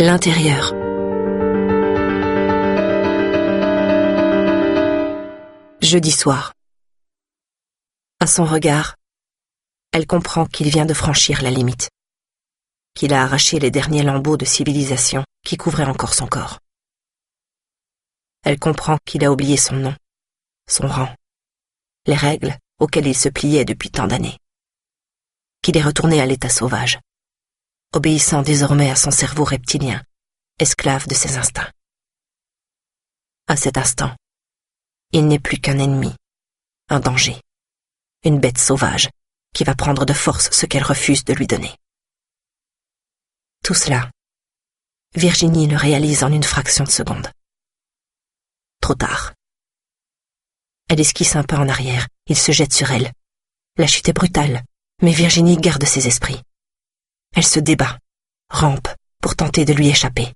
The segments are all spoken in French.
L'intérieur. Jeudi soir. À son regard, elle comprend qu'il vient de franchir la limite, qu'il a arraché les derniers lambeaux de civilisation qui couvraient encore son corps. Elle comprend qu'il a oublié son nom, son rang, les règles auxquelles il se pliait depuis tant d'années, qu'il est retourné à l'état sauvage, obéissant désormais à son cerveau reptilien, esclave de ses instincts. À cet instant, il n'est plus qu'un ennemi, un danger, une bête sauvage qui va prendre de force ce qu'elle refuse de lui donner. Tout cela, Virginie le réalise en une fraction de seconde. Trop tard. Elle esquisse un pas en arrière, il se jette sur elle. La chute est brutale, mais Virginie garde ses esprits. Elle se débat, rampe, pour tenter de lui échapper.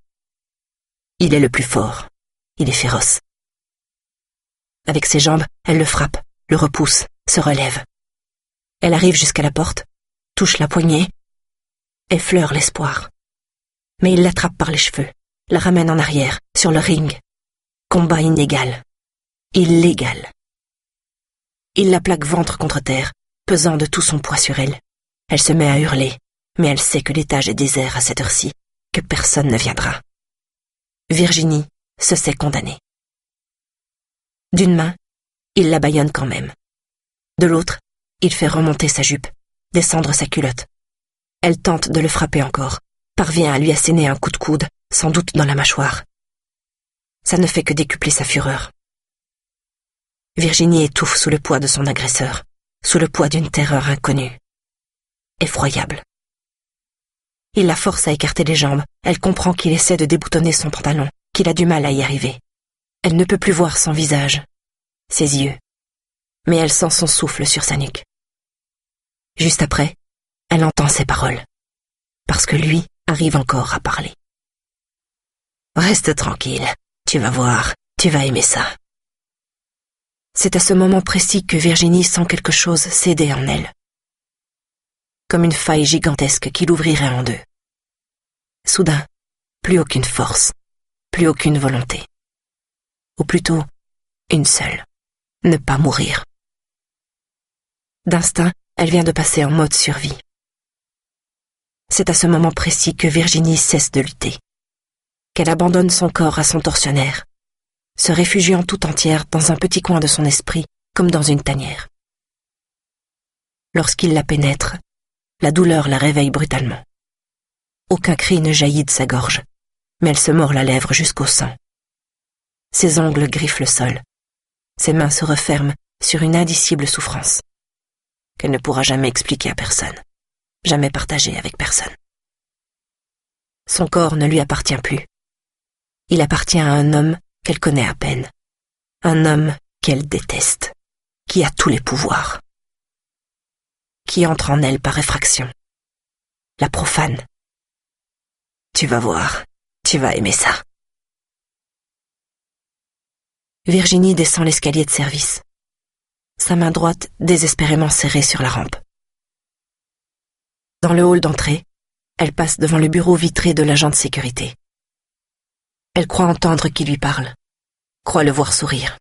Il est le plus fort, il est féroce. Avec ses jambes, elle le frappe, le repousse, se relève. Elle arrive jusqu'à la porte, touche la poignée, effleure l'espoir. Mais il l'attrape par les cheveux, la ramène en arrière, sur le ring. Combat inégal, illégal. Il la plaque ventre contre terre, pesant de tout son poids sur elle. Elle se met à hurler, mais elle sait que l'étage est désert à cette heure-ci, que personne ne viendra. Virginie se sait condamnée. D'une main, il la bâillonne quand même. De l'autre, il fait remonter sa jupe, descendre sa culotte. Elle tente de le frapper encore, parvient à lui asséner un coup de coude, sans doute dans la mâchoire. Ça ne fait que décupler sa fureur. Virginie étouffe sous le poids de son agresseur, sous le poids d'une terreur inconnue. Effroyable. Il la force à écarter les jambes, elle comprend qu'il essaie de déboutonner son pantalon, qu'il a du mal à y arriver. Elle ne peut plus voir son visage, ses yeux, mais elle sent son souffle sur sa nuque. Juste après, elle entend ses paroles, parce que lui arrive encore à parler. Reste tranquille, tu vas voir, tu vas aimer ça. C'est à ce moment précis que Virginie sent quelque chose céder en elle, comme une faille gigantesque qui l'ouvrirait en deux. Soudain, plus aucune force, plus aucune volonté. Ou plutôt, une seule, ne pas mourir. D'instinct, elle vient de passer en mode survie. C'est à ce moment précis que Virginie cesse de lutter, qu'elle abandonne son corps à son tortionnaire, se réfugiant tout entière dans un petit coin de son esprit, comme dans une tanière. Lorsqu'il la pénètre, la douleur la réveille brutalement. Aucun cri ne jaillit de sa gorge, mais elle se mord la lèvre jusqu'au sang. Ses ongles griffent le sol. Ses mains se referment sur une indicible souffrance, qu'elle ne pourra jamais expliquer à personne, jamais partager avec personne. Son corps ne lui appartient plus. Il appartient à un homme qu'elle connaît à peine, un homme qu'elle déteste, qui a tous les pouvoirs, qui entre en elle par effraction, la profane. Tu vas voir, tu vas aimer ça. Virginie descend l'escalier de service, sa main droite désespérément serrée sur la rampe. Dans le hall d'entrée, elle passe devant le bureau vitré de l'agent de sécurité. Elle croit entendre qui lui parle, croit le voir sourire.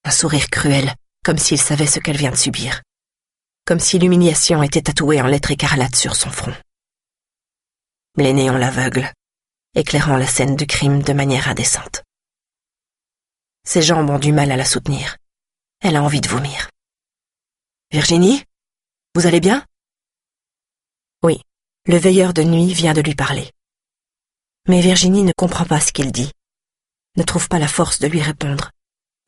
Un sourire cruel, comme s'il savait ce qu'elle vient de subir, comme si l'humiliation était tatouée en lettres écarlates sur son front. Les néons l'aveuglent, éclairant la scène du crime de manière indécente. Ses jambes ont du mal à la soutenir. Elle a envie de vomir. « Virginie, vous allez bien ?» Oui, le veilleur de nuit vient de lui parler. Mais Virginie ne comprend pas ce qu'il dit, ne trouve pas la force de lui répondre,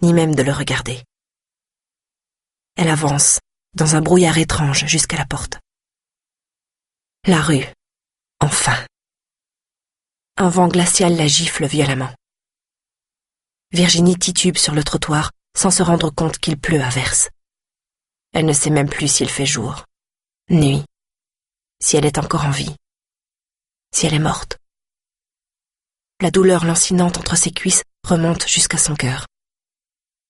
ni même de le regarder. Elle avance, dans un brouillard étrange, jusqu'à la porte. La rue, enfin. Un vent glacial la gifle violemment. Virginie titube sur le trottoir sans se rendre compte qu'il pleut à verse. Elle ne sait même plus s'il fait jour, nuit, si elle est encore en vie, si elle est morte. La douleur lancinante entre ses cuisses remonte jusqu'à son cœur.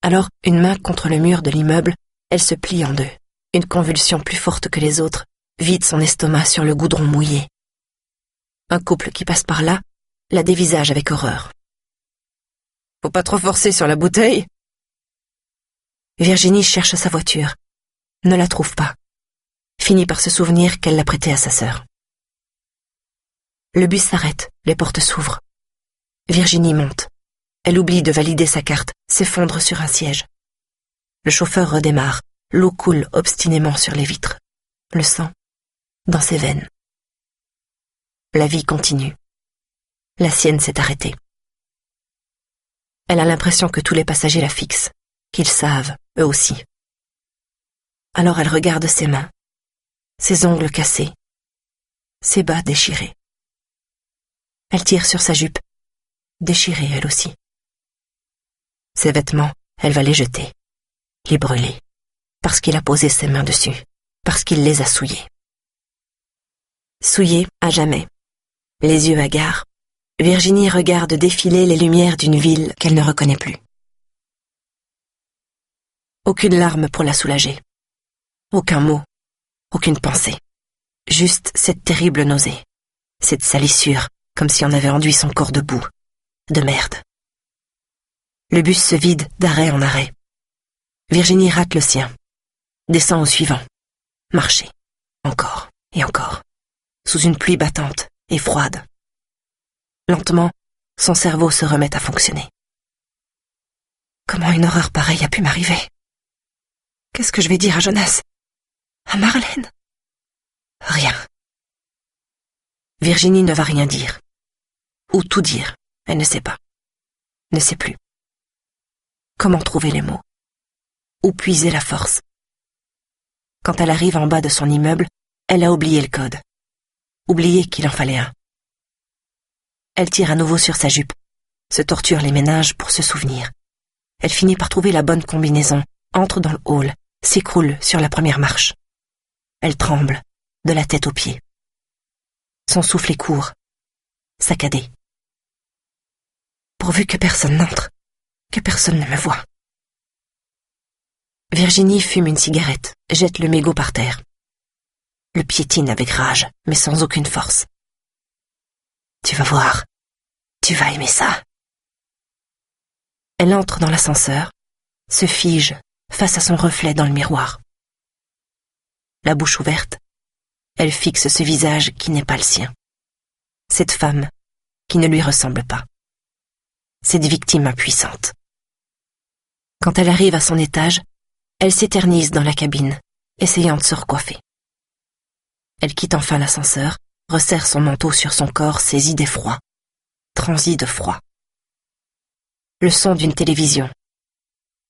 Alors, une main contre le mur de l'immeuble, elle se plie en deux. Une convulsion plus forte que les autres, vide son estomac sur le goudron mouillé. Un couple qui passe par là la dévisage avec horreur. « Faut pas trop forcer sur la bouteille !» Virginie cherche sa voiture, ne la trouve pas, finit par se souvenir qu'elle l'a prêtée à sa sœur. Le bus s'arrête, les portes s'ouvrent. Virginie monte. Elle oublie de valider sa carte, s'effondre sur un siège. Le chauffeur redémarre, l'eau coule obstinément sur les vitres, le sang dans ses veines. La vie continue. La sienne s'est arrêtée. Elle a l'impression que tous les passagers la fixent, qu'ils savent, eux aussi. Alors elle regarde ses mains, ses ongles cassés, ses bas déchirés. Elle tire sur sa jupe, déchirée elle aussi. Ses vêtements, elle va les jeter, les brûler, parce qu'il a posé ses mains dessus, parce qu'il les a souillés. Souillés à jamais, les yeux hagards, Virginie regarde défiler les lumières d'une ville qu'elle ne reconnaît plus. Aucune larme pour la soulager. Aucun mot, aucune pensée. Juste cette terrible nausée, cette salissure, comme si on avait enduit son corps de boue, de merde. Le bus se vide d'arrêt en arrêt. Virginie rate le sien, descend au suivant, marcher, encore et encore, sous une pluie battante et froide. Lentement, son cerveau se remet à fonctionner. Comment une horreur pareille a pu m'arriver? Qu'est-ce que je vais dire à Jonas? À Marlène? Rien. Virginie ne va rien dire. Ou tout dire, elle ne sait pas. Ne sait plus. Comment trouver les mots? Où puiser la force? Quand elle arrive en bas de son immeuble, elle a oublié le code. Oublié qu'il en fallait un. Elle tire à nouveau sur sa jupe, se torture les méninges pour se souvenir. Elle finit par trouver la bonne combinaison, entre dans le hall, s'écroule sur la première marche. Elle tremble, de la tête aux pieds. Son souffle est court, saccadé. Pourvu que personne n'entre, que personne ne me voie. Virginie fume une cigarette, jette le mégot par terre. Le piétine avec rage, mais sans aucune force. Tu vas voir, tu vas aimer ça. Elle entre dans l'ascenseur, se fige face à son reflet dans le miroir. La bouche ouverte, elle fixe ce visage qui n'est pas le sien. Cette femme qui ne lui ressemble pas. Cette victime impuissante. Quand elle arrive à son étage, elle s'éternise dans la cabine, essayant de se recoiffer. Elle quitte enfin l'ascenseur, resserre son manteau sur son corps saisi d'effroi, transi de froid. Le son d'une télévision,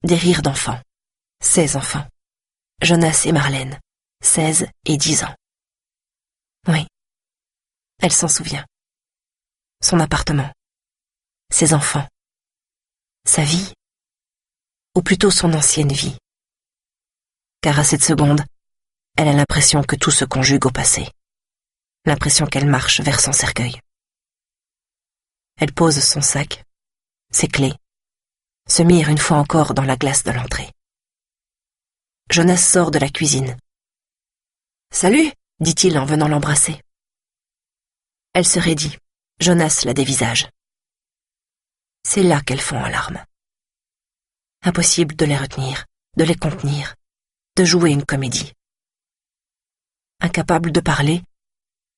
des rires d'enfants, 16 enfants, Jonas et Marlène, 16 et 10 ans. Oui, elle s'en souvient. Son appartement, ses enfants, sa vie, ou plutôt son ancienne vie. Car à cette seconde, elle a l'impression que tout se conjugue au passé, l'impression qu'elle marche vers son cercueil. Elle pose son sac, ses clés, se mire une fois encore dans la glace de l'entrée. Jonas sort de la cuisine. « Salut !» dit-il en venant l'embrasser. Elle se raidit. Jonas la dévisage. C'est là qu'elles fond en larmes. Impossible de les retenir, de les contenir, de jouer une comédie. Incapable de parler,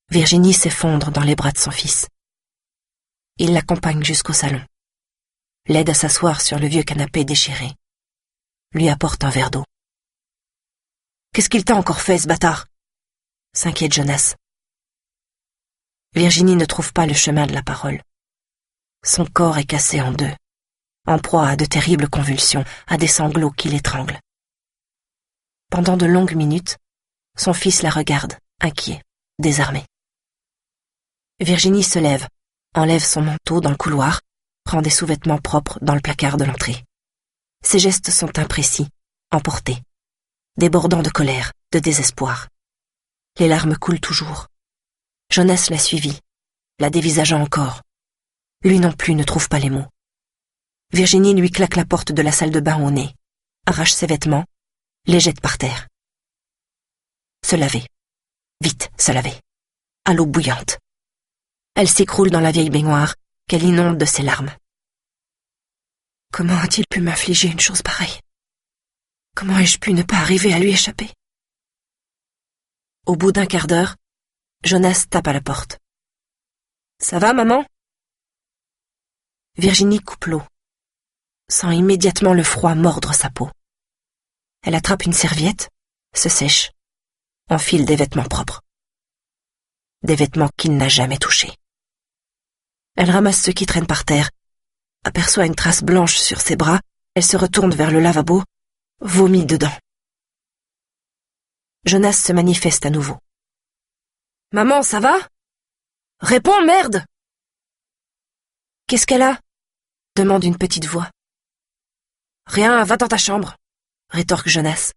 Virginie s'effondre dans les bras de son fils. Il l'accompagne jusqu'au salon, l'aide à s'asseoir sur le vieux canapé déchiré, lui apporte un verre d'eau. « Qu'est-ce qu'il t'a encore fait, ce bâtard ?» s'inquiète Jonas. Virginie ne trouve pas le chemin de la parole. Son corps est cassé en deux, en proie à de terribles convulsions, à des sanglots qui l'étranglent. Pendant de longues minutes, son fils la regarde, inquiet, désarmé. Virginie se lève, enlève son manteau dans le couloir, prend des sous-vêtements propres dans le placard de l'entrée. Ses gestes sont imprécis, emportés, débordants de colère, de désespoir. Les larmes coulent toujours. Jonas l'a suivi, la dévisageant encore. Lui non plus ne trouve pas les mots. Virginie lui claque la porte de la salle de bain au nez, arrache ses vêtements, les jette par terre. Se laver. Vite, se laver. À l'eau bouillante. Elle s'écroule dans la vieille baignoire, qu'elle inonde de ses larmes. Comment a-t-il pu m'infliger une chose pareille? Comment ai-je pu ne pas arriver à lui échapper? Au bout d'un quart d'heure, Jonas tape à la porte. « Ça va, maman ?» Virginie coupe l'eau, sent immédiatement le froid mordre sa peau. Elle attrape une serviette, se sèche, enfile des vêtements propres. Des vêtements qu'il n'a jamais touchés. Elle ramasse ceux qui traînent par terre, aperçoit une trace blanche sur ses bras, elle se retourne vers le lavabo, vomit dedans. Jonas se manifeste à nouveau. « Maman, ça va? Réponds, merde !» « Qu'est-ce qu'elle a ?» demande une petite voix. « Rien, va dans ta chambre !» rétorque Jonas.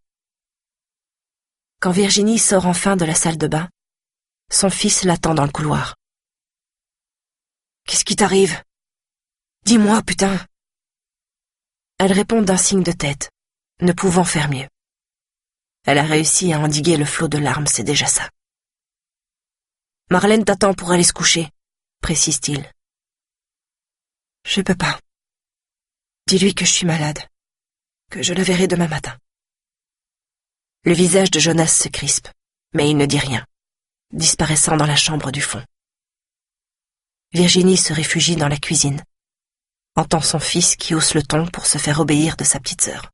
Quand Virginie sort enfin de la salle de bain, son fils l'attend dans le couloir. « Qu'est-ce qui t'arrive? Dis-moi, putain !» Elle répond d'un signe de tête, ne pouvant faire mieux. Elle a réussi à endiguer le flot de larmes, c'est déjà ça. « Marlène t'attend pour aller se coucher, » précise-t-il. « Je peux pas. Dis-lui que je suis malade, que je la verrai demain matin. » Le visage de Jonas se crispe, mais il ne dit rien, disparaissant dans la chambre du fond. Virginie se réfugie dans la cuisine, entend son fils qui hausse le ton pour se faire obéir de sa petite sœur.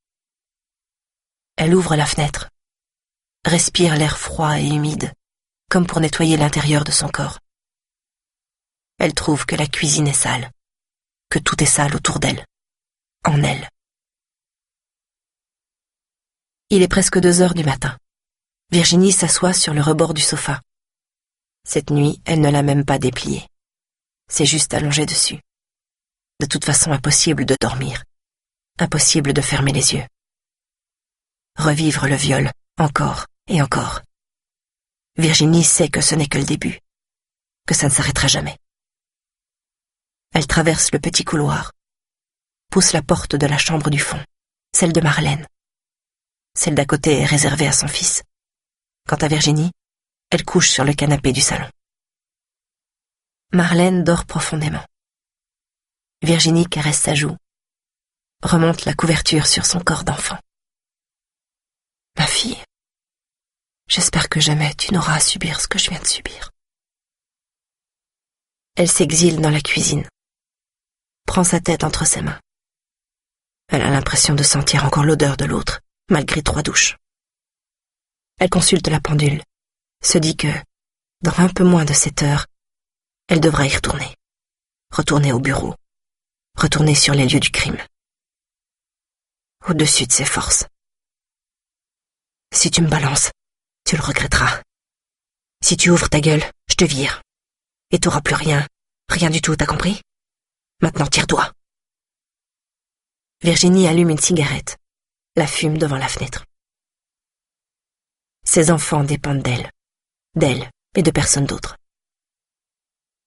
Elle ouvre la fenêtre, respire l'air froid et humide, comme pour nettoyer l'intérieur de son corps. Elle trouve que la cuisine est sale, que tout est sale autour d'elle, en elle. Il est presque 2 heures du matin. Virginie s'assoit sur le rebord du sofa. Cette nuit, elle ne l'a même pas déplié. C'est juste allongée dessus. De toute façon, impossible de dormir. Impossible de fermer les yeux. Revivre le viol, encore et encore. Virginie sait que ce n'est que le début, que ça ne s'arrêtera jamais. Elle traverse le petit couloir, pousse la porte de la chambre du fond, celle de Marlène. Celle d'à côté est réservée à son fils. Quant à Virginie, elle couche sur le canapé du salon. Marlène dort profondément. Virginie caresse sa joue, remonte la couverture sur son corps d'enfant. « Ma fille, j'espère que jamais tu n'auras à subir ce que je viens de subir. » Elle s'exile dans la cuisine, prend sa tête entre ses mains. Elle a l'impression de sentir encore l'odeur de l'autre, malgré 3 douches. Elle consulte la pendule, se dit que, dans un peu moins de 7 heures, elle devra y retourner. Retourner au bureau, retourner sur les lieux du crime. Au-dessus de ses forces. Si tu me balances, tu le regretteras. Si tu ouvres ta gueule, je te vire. Et t'auras plus rien, rien du tout, t'as compris? Maintenant, tire-toi. Virginie allume une cigarette, la fume devant la fenêtre. Ses enfants dépendent d'elle et de personne d'autre.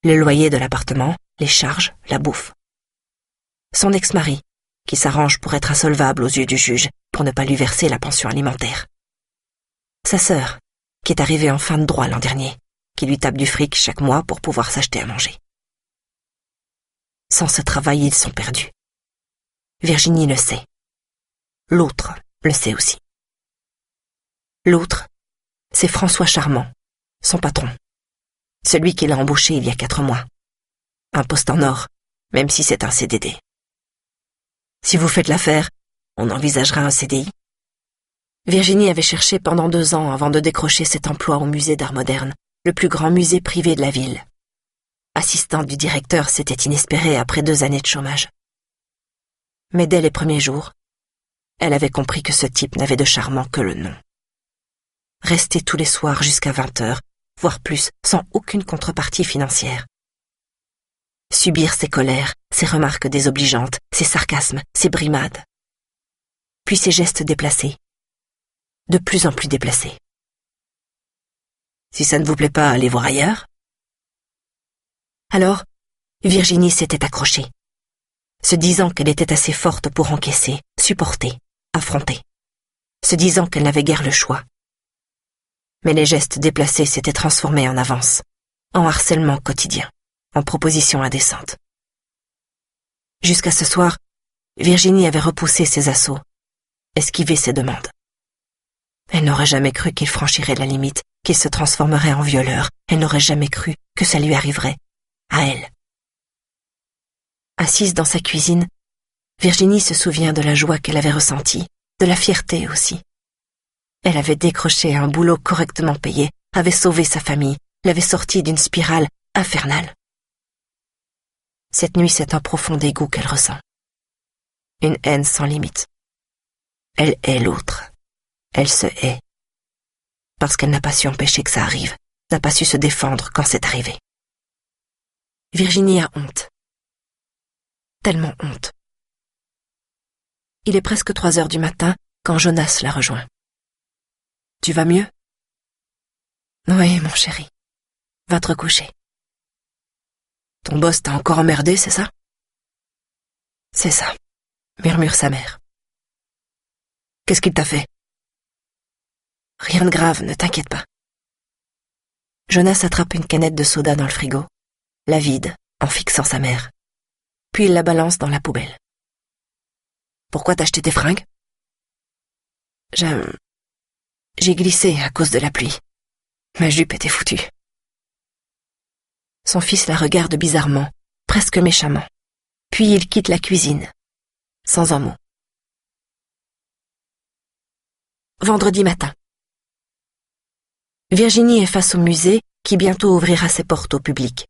Le loyer de l'appartement, les charges, la bouffe. Son ex-mari, qui s'arrange pour être insolvable aux yeux du juge, pour ne pas lui verser la pension alimentaire. Sa sœur, qui est arrivée en fin de droit l'an dernier, qui lui tape du fric chaque mois pour pouvoir s'acheter à manger. Sans ce travail, ils sont perdus. Virginie le sait. L'autre le sait aussi. L'autre, c'est François Charmant, son patron. Celui qui l'a embauché il y a 4 mois. Un poste en or, même si c'est un CDD. Si vous faites l'affaire, on envisagera un CDI. Virginie avait cherché pendant 2 ans avant de décrocher cet emploi au musée d'art moderne, le plus grand musée privé de la ville. Assistante du directeur, c'était inespéré après 2 années de chômage. Mais dès les premiers jours, elle avait compris que ce type n'avait de charmant que le nom. Rester tous les soirs jusqu'à 20 heures, voire plus, sans aucune contrepartie financière. Subir ses colères, ses remarques désobligeantes, ses sarcasmes, ses brimades. Puis ses gestes déplacés. De plus en plus déplacés. Si ça ne vous plaît pas, allez voir ailleurs. Alors, Virginie s'était accrochée, se disant qu'elle était assez forte pour encaisser, supporter, affronter, se disant qu'elle n'avait guère le choix. Mais les gestes déplacés s'étaient transformés en avance, en harcèlement quotidien, en propositions indécentes. Jusqu'à ce soir, Virginie avait repoussé ses assauts, esquivé ses demandes. Elle n'aurait jamais cru qu'il franchirait la limite, qu'il se transformerait en violeur. Elle n'aurait jamais cru que ça lui arriverait, à elle. Assise dans sa cuisine, Virginie se souvient de la joie qu'elle avait ressentie, de la fierté aussi. Elle avait décroché un boulot correctement payé, avait sauvé sa famille, l'avait sortie d'une spirale infernale. Cette nuit, c'est un profond dégoût qu'elle ressent. Une haine sans limite. Elle hait l'autre. Elle se hait. Parce qu'elle n'a pas su empêcher que ça arrive, n'a pas su se défendre quand c'est arrivé. Virginie a honte. Tellement honte. Il est presque 3 heures du matin quand Jonas la rejoint. « Tu vas mieux ?»« Oui, mon chéri. Va te recoucher. »« Ton boss t'a encore emmerdé, c'est ça ?»« C'est ça, » murmure sa mère. « Qu'est-ce qu'il t'a fait ?»« Rien de grave, ne t'inquiète pas. » Jonas attrape une canette de soda dans le frigo, la vide en fixant sa mère, puis il la balance dans la poubelle. « Pourquoi t'as acheté tes fringues ?»« J'ai glissé à cause de la pluie. Ma jupe était foutue. » Son fils la regarde bizarrement, presque méchamment. Puis il quitte la cuisine, sans un mot. Vendredi matin. Virginie est face au musée qui bientôt ouvrira ses portes au public.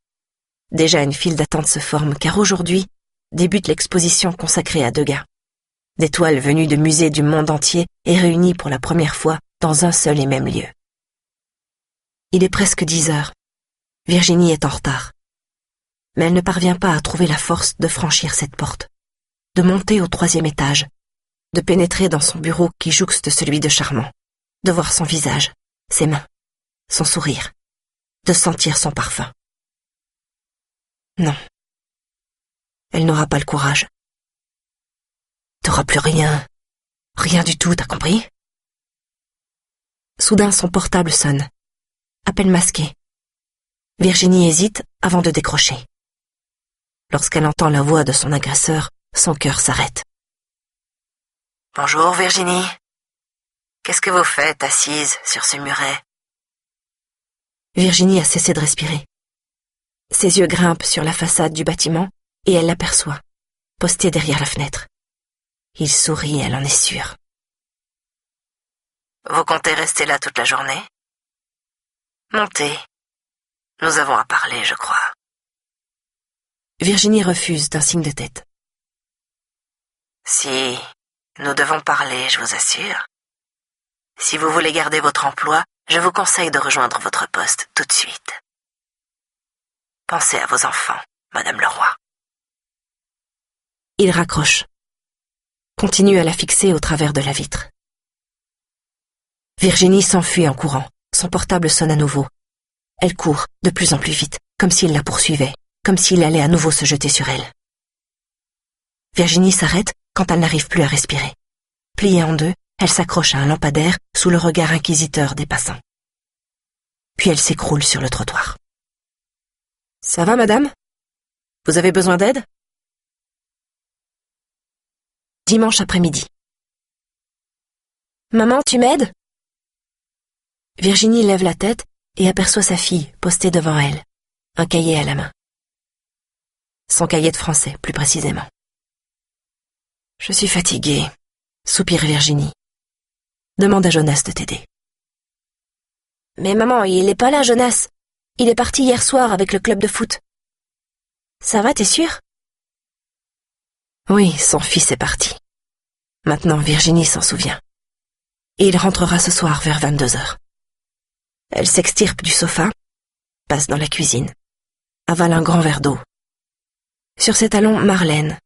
Déjà une file d'attente se forme car aujourd'hui débute l'exposition consacrée à Degas. Des toiles venues de musées du monde entier et réunies pour la première fois dans un seul et même lieu. Il est presque 10 heures. Virginie est en retard. Mais elle ne parvient pas à trouver la force de franchir cette porte, de monter au 3e étage, de pénétrer dans son bureau qui jouxte celui de Charmant, de voir son visage, ses mains, son sourire, de sentir son parfum. Non. Elle n'aura pas le courage. T'auras plus rien. Rien du tout, t'as compris? Soudain, son portable sonne. Appel masqué. Virginie hésite avant de décrocher. Lorsqu'elle entend la voix de son agresseur, son cœur s'arrête. « Bonjour, Virginie. Qu'est-ce que vous faites assise sur ce muret ?» Virginie a cessé de respirer. Ses yeux grimpent sur la façade du bâtiment et elle l'aperçoit, posté derrière la fenêtre. Il sourit, elle en est sûre. « Vous comptez rester là toute la journée ? Montez. Nous avons à parler, je crois. » Virginie refuse d'un signe de tête. « Si, nous devons parler, je vous assure. Si vous voulez garder votre emploi, je vous conseille de rejoindre votre poste tout de suite. Pensez à vos enfants, Madame Leroy. » Il raccroche. Continue à la fixer au travers de la vitre. Virginie s'enfuit en courant. Son portable sonne à nouveau. Elle court de plus en plus vite, comme s'il la poursuivait, comme s'il allait à nouveau se jeter sur elle. Virginie s'arrête quand elle n'arrive plus à respirer. Pliée en deux, elle s'accroche à un lampadaire sous le regard inquisiteur des passants. Puis elle s'écroule sur le trottoir. « Ça va, madame ? Vous avez besoin d'aide ? » Dimanche après-midi. « Maman, tu m'aides ? » Virginie lève la tête et aperçoit sa fille postée devant elle, un cahier à la main. Son cahier de français, plus précisément. « Je suis fatiguée, » soupire Virginie. « Demande à Jonas de t'aider. »« Mais maman, il n'est pas là, Jonas. Il est parti hier soir avec le club de foot. »« Ça va, t'es sûre ? » Oui, son fils est parti. Maintenant, Virginie s'en souvient. Et il rentrera ce soir vers 22h. Elle s'extirpe du sofa, passe dans la cuisine, avale un grand verre d'eau. Sur ses talons, Marlène,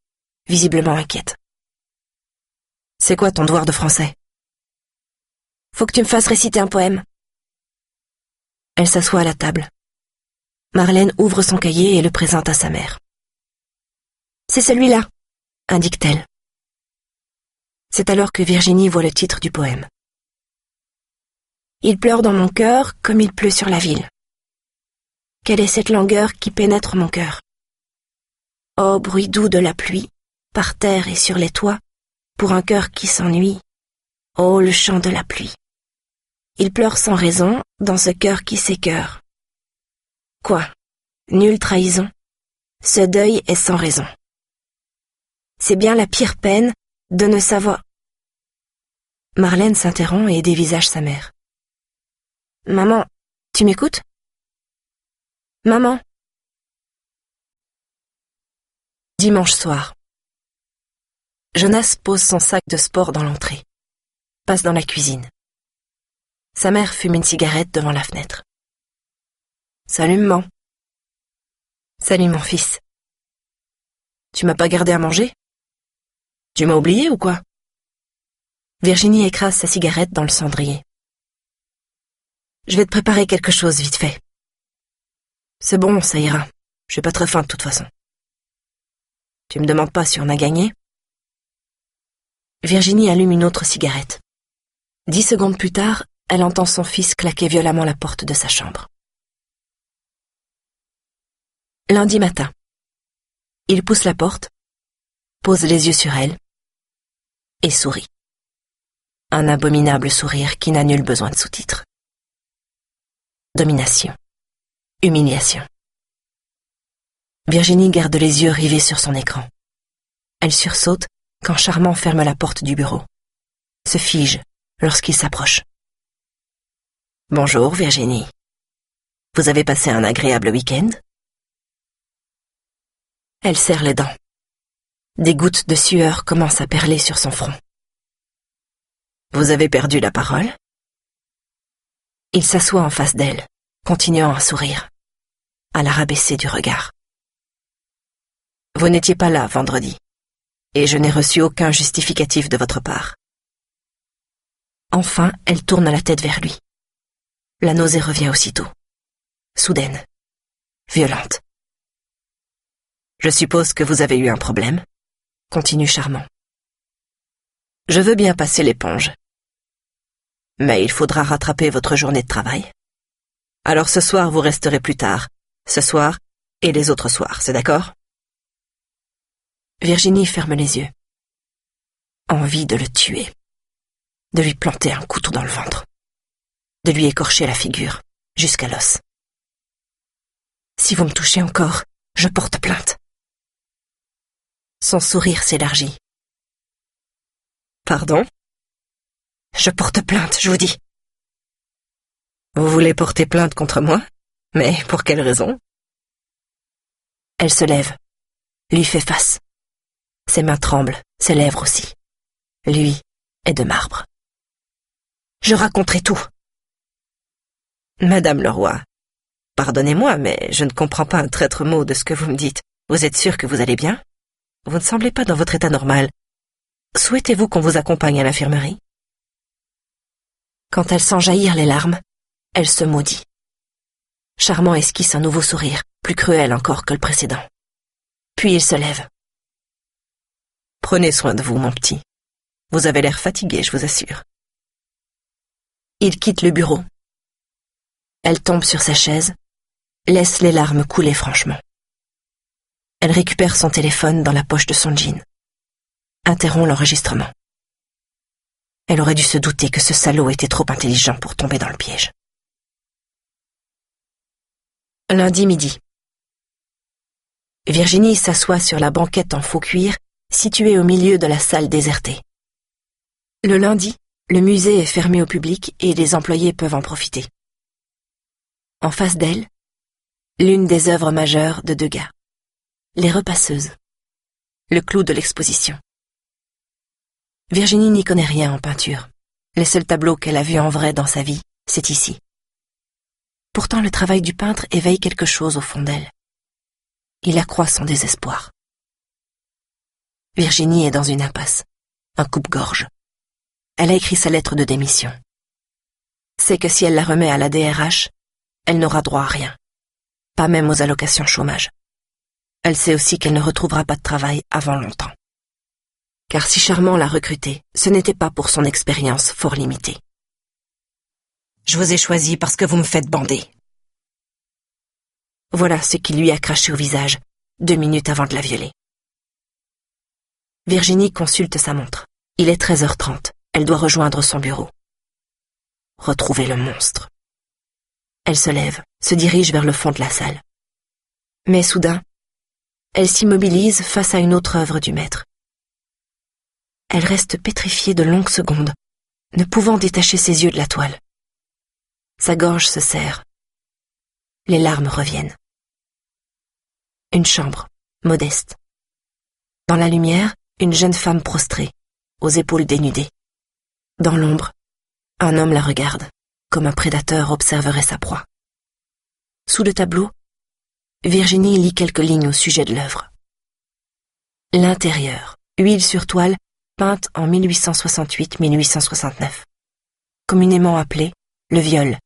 visiblement inquiète. « C'est quoi ton devoir de français ? » « Faut que tu me fasses réciter un poème. » Elle s'assoit à la table. Marlène ouvre son cahier et le présente à sa mère. « C'est celui-là, » indique-t-elle. C'est alors que Virginie voit le titre du poème. « Il pleure dans mon cœur comme il pleut sur la ville. Quelle est cette langueur qui pénètre mon cœur ? Oh, bruit doux de la pluie, par terre et sur les toits, pour un cœur qui s'ennuie. Oh, le chant de la pluie. Il pleure sans raison dans ce cœur qui s'écœure. Quoi? Nulle trahison. Ce deuil est sans raison. C'est bien la pire peine de ne savoir... Marlène s'interrompt et dévisage sa mère. Maman, tu m'écoutes? Maman. Dimanche soir. Jonas pose son sac de sport dans l'entrée, passe dans la cuisine. Sa mère fume une cigarette devant la fenêtre. Salut maman. Salut mon fils. Tu m'as pas gardé à manger? Tu m'as oublié ou quoi? Virginie écrase sa cigarette dans le cendrier. Je vais te préparer quelque chose vite fait. C'est bon, ça ira. J'ai pas très faim de toute façon. Tu me demandes pas si on a gagné? Virginie allume une autre cigarette. 10 secondes plus tard, elle entend son fils claquer violemment la porte de sa chambre. Lundi matin. Il pousse la porte, pose les yeux sur elle et sourit. Un abominable sourire qui n'a nul besoin de sous-titres. Domination. Humiliation. Virginie garde les yeux rivés sur son écran. Elle sursaute quand Charmant ferme la porte du bureau. Se fige lorsqu'il s'approche. Bonjour Virginie. Vous avez passé un agréable week-end? Elle serre les dents. Des gouttes de sueur commencent à perler sur son front. Vous avez perdu la parole? Il s'assoit en face d'elle, continuant à sourire, à la rabaisser du regard. Vous n'étiez pas là vendredi, et je n'ai reçu aucun justificatif de votre part. Enfin, elle tourne la tête vers lui. La nausée revient aussitôt. Soudaine. Violente. Je suppose que vous avez eu un problème, continue Charmant. Je veux bien passer l'éponge. Mais il faudra rattraper votre journée de travail. Alors ce soir, vous resterez plus tard. Ce soir et les autres soirs, c'est d'accord? Virginie ferme les yeux. Envie de le tuer. De lui planter un couteau dans le ventre. De lui écorcher la figure, jusqu'à l'os. Si vous me touchez encore, je porte plainte. Son sourire s'élargit. Pardon? Je porte plainte, je vous dis. Vous voulez porter plainte contre moi? Mais pour quelle raison? Elle se lève, lui fait face. Ses mains tremblent, ses lèvres aussi. Lui est de marbre. Je raconterai tout. Madame Leroy, pardonnez-moi, mais je ne comprends pas un traître mot de ce que vous me dites. Vous êtes sûre que vous allez bien? Vous ne semblez pas dans votre état normal. Souhaitez-vous qu'on vous accompagne à l'infirmerie? Quand elle sent jaillir les larmes, elle se maudit. Charmant esquisse un nouveau sourire, plus cruel encore que le précédent. Puis il se lève. Prenez soin de vous, mon petit. Vous avez l'air fatigué, je vous assure. Il quitte le bureau. Elle tombe sur sa chaise, laisse les larmes couler franchement. Elle récupère son téléphone dans la poche de son jean. Interrompt l'enregistrement. Elle aurait dû se douter que ce salaud était trop intelligent pour tomber dans le piège. Lundi midi. Virginie s'assoit sur la banquette en faux cuir située au milieu de la salle désertée. Le lundi, le musée est fermé au public et les employés peuvent en profiter. En face d'elle, l'une des œuvres majeures de Degas. Les Repasseuses. Le clou de l'exposition. Virginie n'y connaît rien en peinture. Les seuls tableaux qu'elle a vus en vrai dans sa vie, c'est ici. Pourtant, le travail du peintre éveille quelque chose au fond d'elle. Il accroît son désespoir. Virginie est dans une impasse, un coupe-gorge. Elle a écrit sa lettre de démission. C'est que si elle la remet à la DRH, elle n'aura droit à rien, pas même aux allocations chômage. Elle sait aussi qu'elle ne retrouvera pas de travail avant longtemps. Car si Charmant l'a recrutée, ce n'était pas pour son expérience fort limitée. Je vous ai choisi parce que vous me faites bander. Voilà ce qui lui a craché au visage 2 minutes avant de la violer. Virginie consulte sa montre. Il est 13h30. Elle doit rejoindre son bureau. Retrouver le monstre. Elle se lève, se dirige vers le fond de la salle. Mais soudain, elle s'immobilise face à une autre œuvre du maître. Elle reste pétrifiée de longues secondes, ne pouvant détacher ses yeux de la toile. Sa gorge se serre. Les larmes reviennent. Une chambre, modeste. Dans la lumière, une jeune femme prostrée, aux épaules dénudées. Dans l'ombre, un homme la regarde, comme un prédateur observerait sa proie. Sous le tableau, Virginie lit quelques lignes au sujet de l'œuvre. L'intérieur, huile sur toile, peinte en 1868-1869. Communément appelé le viol,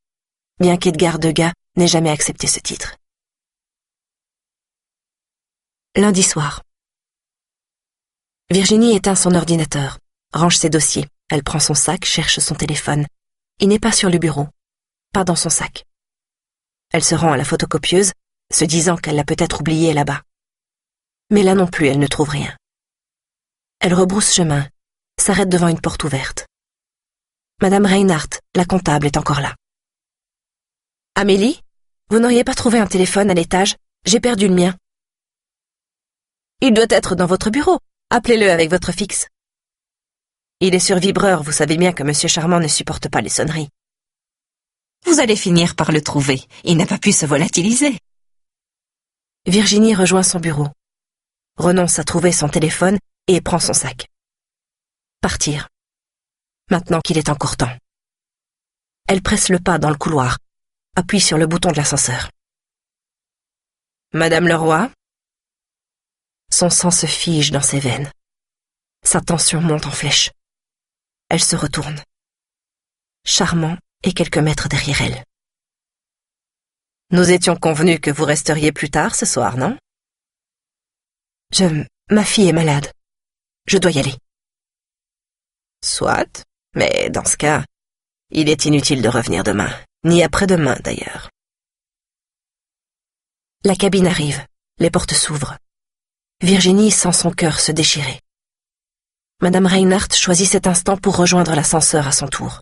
bien qu'Edgar Degas n'ait jamais accepté ce titre. Lundi soir. Virginie éteint son ordinateur, range ses dossiers. Elle prend son sac, cherche son téléphone. Il n'est pas sur le bureau, pas dans son sac. Elle se rend à la photocopieuse, se disant qu'elle l'a peut-être oublié là-bas. Mais là non plus, elle ne trouve rien. Elle rebrousse chemin, s'arrête devant une porte ouverte. Madame Reinhardt, la comptable, est encore là. « Amélie, vous n'auriez pas trouvé un téléphone à l'étage? J'ai perdu le mien. »« Il doit être dans votre bureau. Appelez-le avec votre fixe. » Il est sur vibreur, vous savez bien que Monsieur Charmant ne supporte pas les sonneries. Vous allez finir par le trouver. Il n'a pas pu se volatiliser. Virginie rejoint son bureau, renonce à trouver son téléphone et prend son sac. Partir. Maintenant qu'il est encore temps. Elle presse le pas dans le couloir, appuie sur le bouton de l'ascenseur. Madame Leroy? Son sang se fige dans ses veines. Sa tension monte en flèche. Elle se retourne. Charmant est quelques mètres derrière elle. Nous étions convenus que vous resteriez plus tard ce soir, non? Ma fille est malade. Je dois y aller. Soit, mais dans ce cas, il est inutile de revenir demain, ni après-demain d'ailleurs. La cabine arrive, les portes s'ouvrent. Virginie sent son cœur se déchirer. Madame Reinhardt choisit cet instant pour rejoindre l'ascenseur à son tour.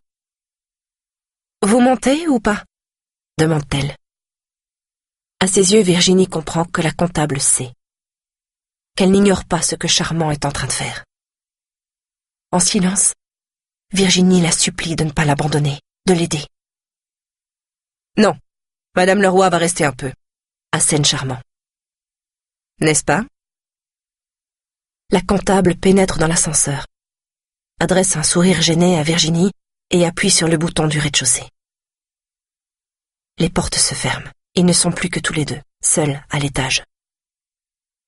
« Vous montez ou pas ?» demande-t-elle. À ses yeux, Virginie comprend que la comptable sait. Qu'elle n'ignore pas ce que Charmant est en train de faire. En silence, Virginie la supplie de ne pas l'abandonner, de l'aider. « Non, Madame Leroy va rester un peu », assène Charmant. « N'est-ce pas ?» La comptable pénètre dans l'ascenseur, adresse un sourire gêné à Virginie et appuie sur le bouton du rez-de-chaussée. Les portes se ferment. Ils ne sont plus que tous les deux, seuls à l'étage.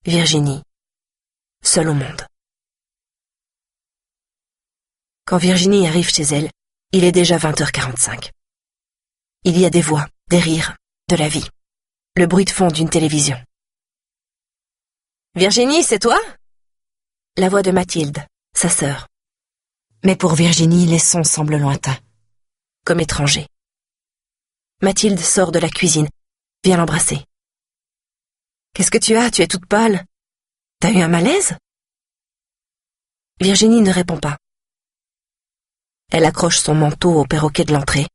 Virginie, seule au monde. Quand Virginie arrive chez elle, il est déjà 20h45. Il y a des voix, des rires, de la vie. Le bruit de fond d'une télévision. « Virginie, c'est toi ?» La voix de Mathilde, sa sœur. Mais pour Virginie, les sons semblent lointains, comme étrangers. Mathilde sort de la cuisine, vient l'embrasser. « Qu'est-ce que tu as? Tu es toute pâle. T'as eu un malaise ?» Virginie ne répond pas. Elle accroche son manteau au perroquet de l'entrée,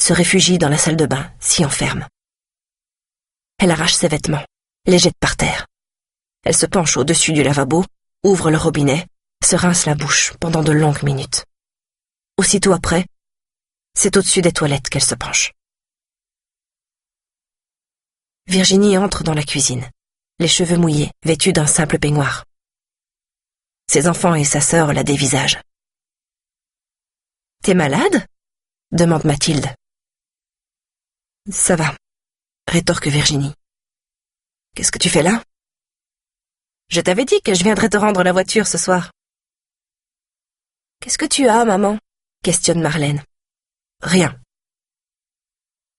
se réfugie dans la salle de bain, s'y enferme. Elle arrache ses vêtements, les jette par terre. Elle se penche au-dessus du lavabo, ouvre le robinet, se rince la bouche pendant de longues minutes. Aussitôt après, c'est au-dessus des toilettes qu'elle se penche. Virginie entre dans la cuisine, les cheveux mouillés, vêtue d'un simple peignoir. Ses enfants et sa sœur la dévisagent. « T'es malade ?» demande Mathilde. « Ça va », rétorque Virginie. « Qu'est-ce que tu fais là ?»« Je t'avais dit que je viendrais te rendre la voiture ce soir. »« Qu'est-ce que tu as, maman ?» questionne Marlène. « Rien. »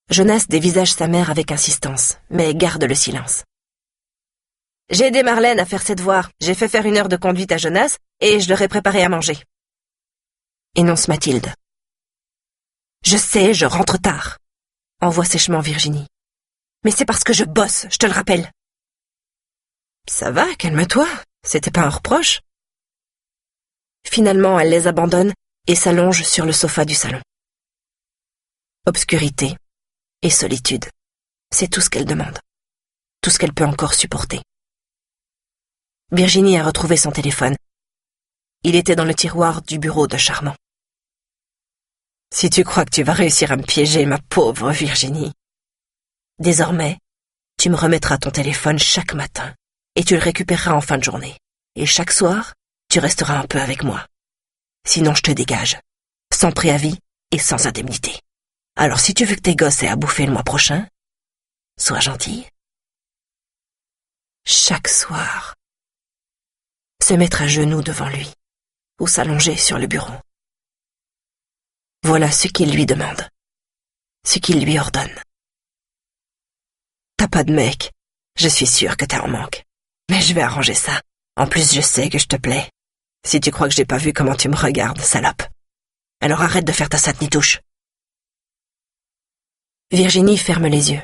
Jonas dévisage sa mère avec insistance, mais garde le silence. « J'ai aidé Marlène à faire ses devoirs. J'ai fait faire 1 heure de conduite à Jonas et je leur ai préparé à manger. » Énonce Mathilde. « Je sais, je rentre tard. » envoie sèchement Virginie. « Mais c'est parce que je bosse, je te le rappelle. »« Ça va, calme-toi. C'était pas un reproche. » Finalement, elle les abandonne et s'allonge sur le sofa du salon. Obscurité et solitude, c'est tout ce qu'elle demande, tout ce qu'elle peut encore supporter. Virginie a retrouvé son téléphone. Il était dans le tiroir du bureau de Charmant. « Si tu crois que tu vas réussir à me piéger, ma pauvre Virginie. Désormais, tu me remettras ton téléphone chaque matin et tu le récupéreras en fin de journée. Et chaque soir, tu resteras un peu avec moi. Sinon, je te dégage, sans préavis et sans indemnité. Alors si tu veux que tes gosses aient à bouffer le mois prochain, sois gentille. » Chaque soir, se mettre à genoux devant lui ou s'allonger sur le bureau. Voilà ce qu'il lui demande, ce qu'il lui ordonne. T'as pas de mec, je suis sûre que t'es en manque. Mais je vais arranger ça. En plus, je sais que je te plais. Si tu crois que j'ai pas vu comment tu me regardes, salope. Alors arrête de faire ta sainte-nitouche. Virginie ferme les yeux.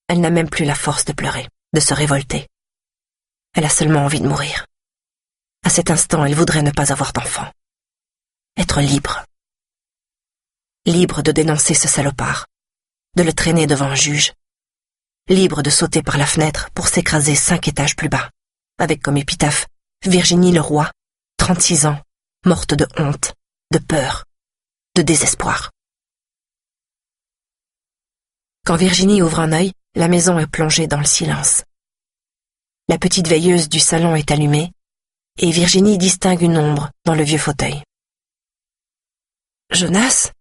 Elle n'a même plus la force de pleurer, de se révolter. Elle a seulement envie de mourir. À cet instant, elle voudrait ne pas avoir d'enfant. Être libre. Libre de dénoncer ce salopard, de le traîner devant un juge. Libre de sauter par la fenêtre pour s'écraser 5 étages plus bas, avec comme épitaphe Virginie Leroy, 36 ans, morte de honte, de peur, de désespoir. Quand Virginie ouvre un œil, la maison est plongée dans le silence. La petite veilleuse du salon est allumée, et Virginie distingue une ombre dans le vieux fauteuil. « Jonas,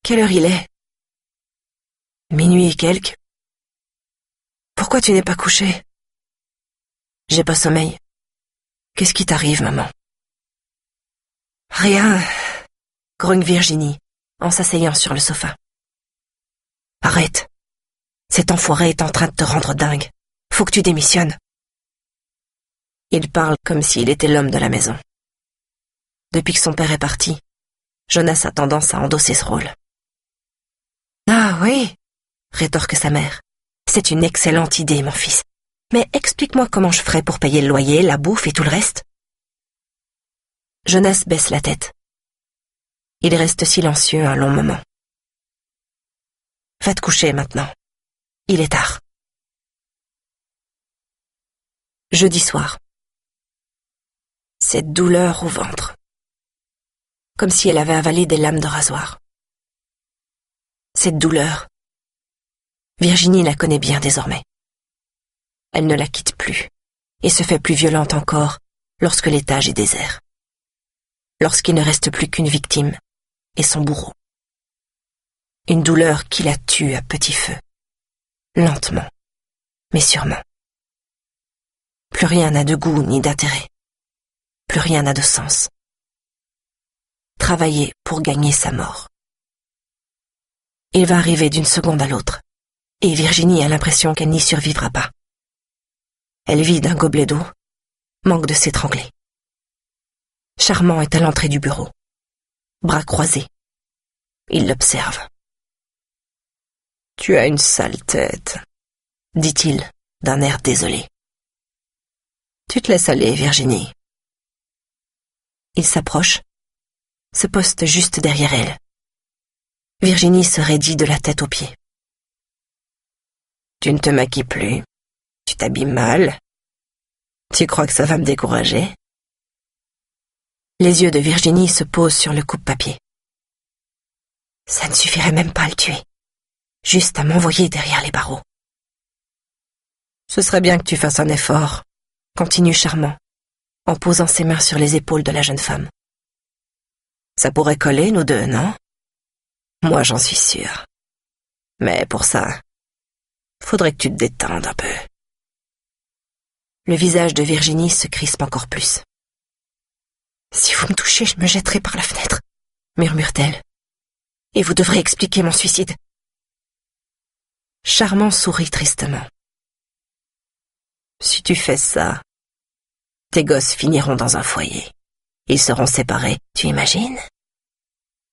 quelle heure il est ? » « Minuit et quelques. » « Pourquoi tu n'es pas couché ? » ?»« J'ai pas sommeil. Qu'est-ce qui t'arrive, maman ? » ?»« Rien, » grogne Virginie, en s'asseyant sur le sofa. « Arrête. Cet enfoiré est en train de te rendre dingue. Faut que tu démissionnes. » Il parle comme s'il était l'homme de la maison. Depuis que son père est parti, Jonas a tendance à endosser ce rôle. « Ah oui, » rétorque sa mère. « C'est une excellente idée, mon fils. Mais explique-moi comment je ferai pour payer le loyer, la bouffe et tout le reste. » Jonas baisse la tête. Il reste silencieux un long moment. « Va te coucher maintenant. Il est tard. » Jeudi soir. Cette douleur au ventre. Comme si elle avait avalé des lames de rasoir. Cette douleur, Virginie la connaît bien désormais. Elle ne la quitte plus et se fait plus violente encore lorsque l'étage est désert. Lorsqu'il ne reste plus qu'une victime et son bourreau. Une douleur qui la tue à petit feu. Lentement, mais sûrement. Plus rien n'a de goût ni d'intérêt. Plus rien n'a de sens. Travailler pour gagner sa mort. Il va arriver d'une seconde à l'autre, et Virginie a l'impression qu'elle n'y survivra pas. Elle vide un gobelet d'eau, manque de s'étrangler. Charmant est à l'entrée du bureau, bras croisés. Il l'observe. « Tu as une sale tête, » dit-il d'un air désolé. « Tu te laisses aller, Virginie. » Il s'approche, se poste juste derrière elle. Virginie se raidit de la tête aux pieds. « Tu ne te maquilles plus, tu t'habilles mal. Tu crois que ça va me décourager ?» Les yeux de Virginie se posent sur le coupe-papier. « Ça ne suffirait même pas à le tuer, juste à m'envoyer derrière les barreaux. »« Ce serait bien que tu fasses un effort, » continue Charmant, en posant ses mains sur les épaules de la jeune femme. « Ça pourrait coller, nous deux, non ? Moi, j'en suis sûre. Mais pour ça, faudrait que tu te détendes un peu. » Le visage de Virginie se crispe encore plus. « Si vous me touchez, je me jetterai par la fenêtre, » murmure-t-elle. « Et vous devrez expliquer mon suicide. » Charmant sourit tristement. « Si tu fais ça, tes gosses finiront dans un foyer. Ils seront séparés, tu imagines ?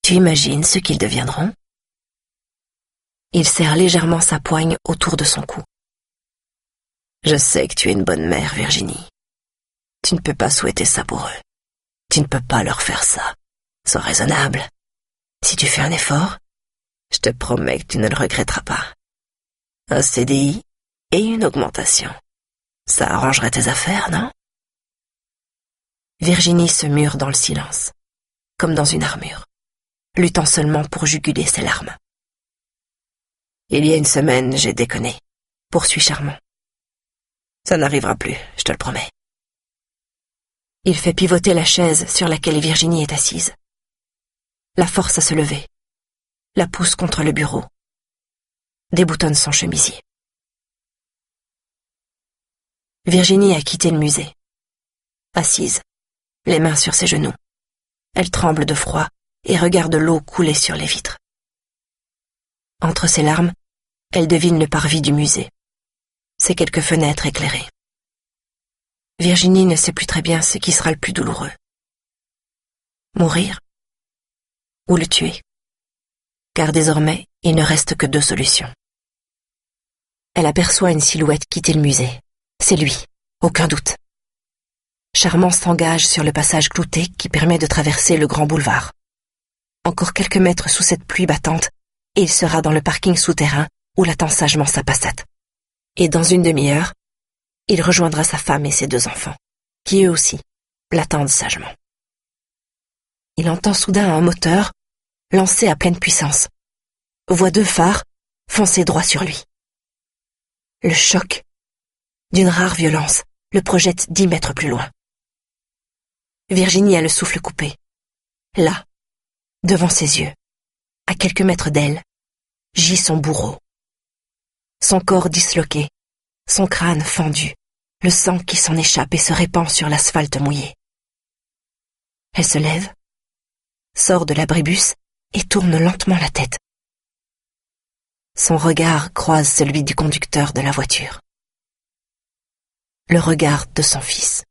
Tu imagines ce qu'ils deviendront ? » Il serre légèrement sa poigne autour de son cou. « Je sais que tu es une bonne mère, Virginie. Tu ne peux pas souhaiter ça pour eux. Tu ne peux pas leur faire ça. Sois raisonnable. Si tu fais un effort, je te promets que tu ne le regretteras pas. Un CDI et une augmentation. Ça arrangerait tes affaires, non? Virginie se mure dans le silence, comme dans une armure, luttant seulement pour juguler ses larmes. Il y a une semaine, j'ai déconné, poursuit Charmant. Ça n'arrivera plus, je te le promets. Il fait pivoter la chaise sur laquelle Virginie est assise. La force à se lever, la pousse contre le bureau, déboutonne son chemisier. Virginie a quitté le musée. Assise, les mains sur ses genoux. Elle tremble de froid et regarde l'eau couler sur les vitres. Entre ses larmes, elle devine le parvis du musée. Ses quelques fenêtres éclairées. Virginie ne sait plus très bien ce qui sera le plus douloureux. Mourir ou le tuer. Car désormais, il ne reste que deux solutions. Elle aperçoit une silhouette quitter le musée. C'est lui, aucun doute. Charmant s'engage sur le passage clouté qui permet de traverser le grand boulevard. Encore quelques mètres sous cette pluie battante, et il sera dans le parking souterrain où l'attend sagement sa Passat. Et dans une demi-heure, il rejoindra sa femme et ses deux enfants, qui eux aussi l'attendent sagement. Il entend soudain un moteur lancé à pleine puissance. Voit deux phares foncer droit sur lui. Le choc, d'une rare violence, le projette 10 mètres plus loin. Virginie a le souffle coupé. Là, devant ses yeux, à quelques mètres d'elle, gît son bourreau. Son corps disloqué, son crâne fendu, le sang qui s'en échappe et se répand sur l'asphalte mouillé. Elle se lève, sort de l'abribus et tourne lentement la tête. Son regard croise celui du conducteur de la voiture. Le regard de son fils.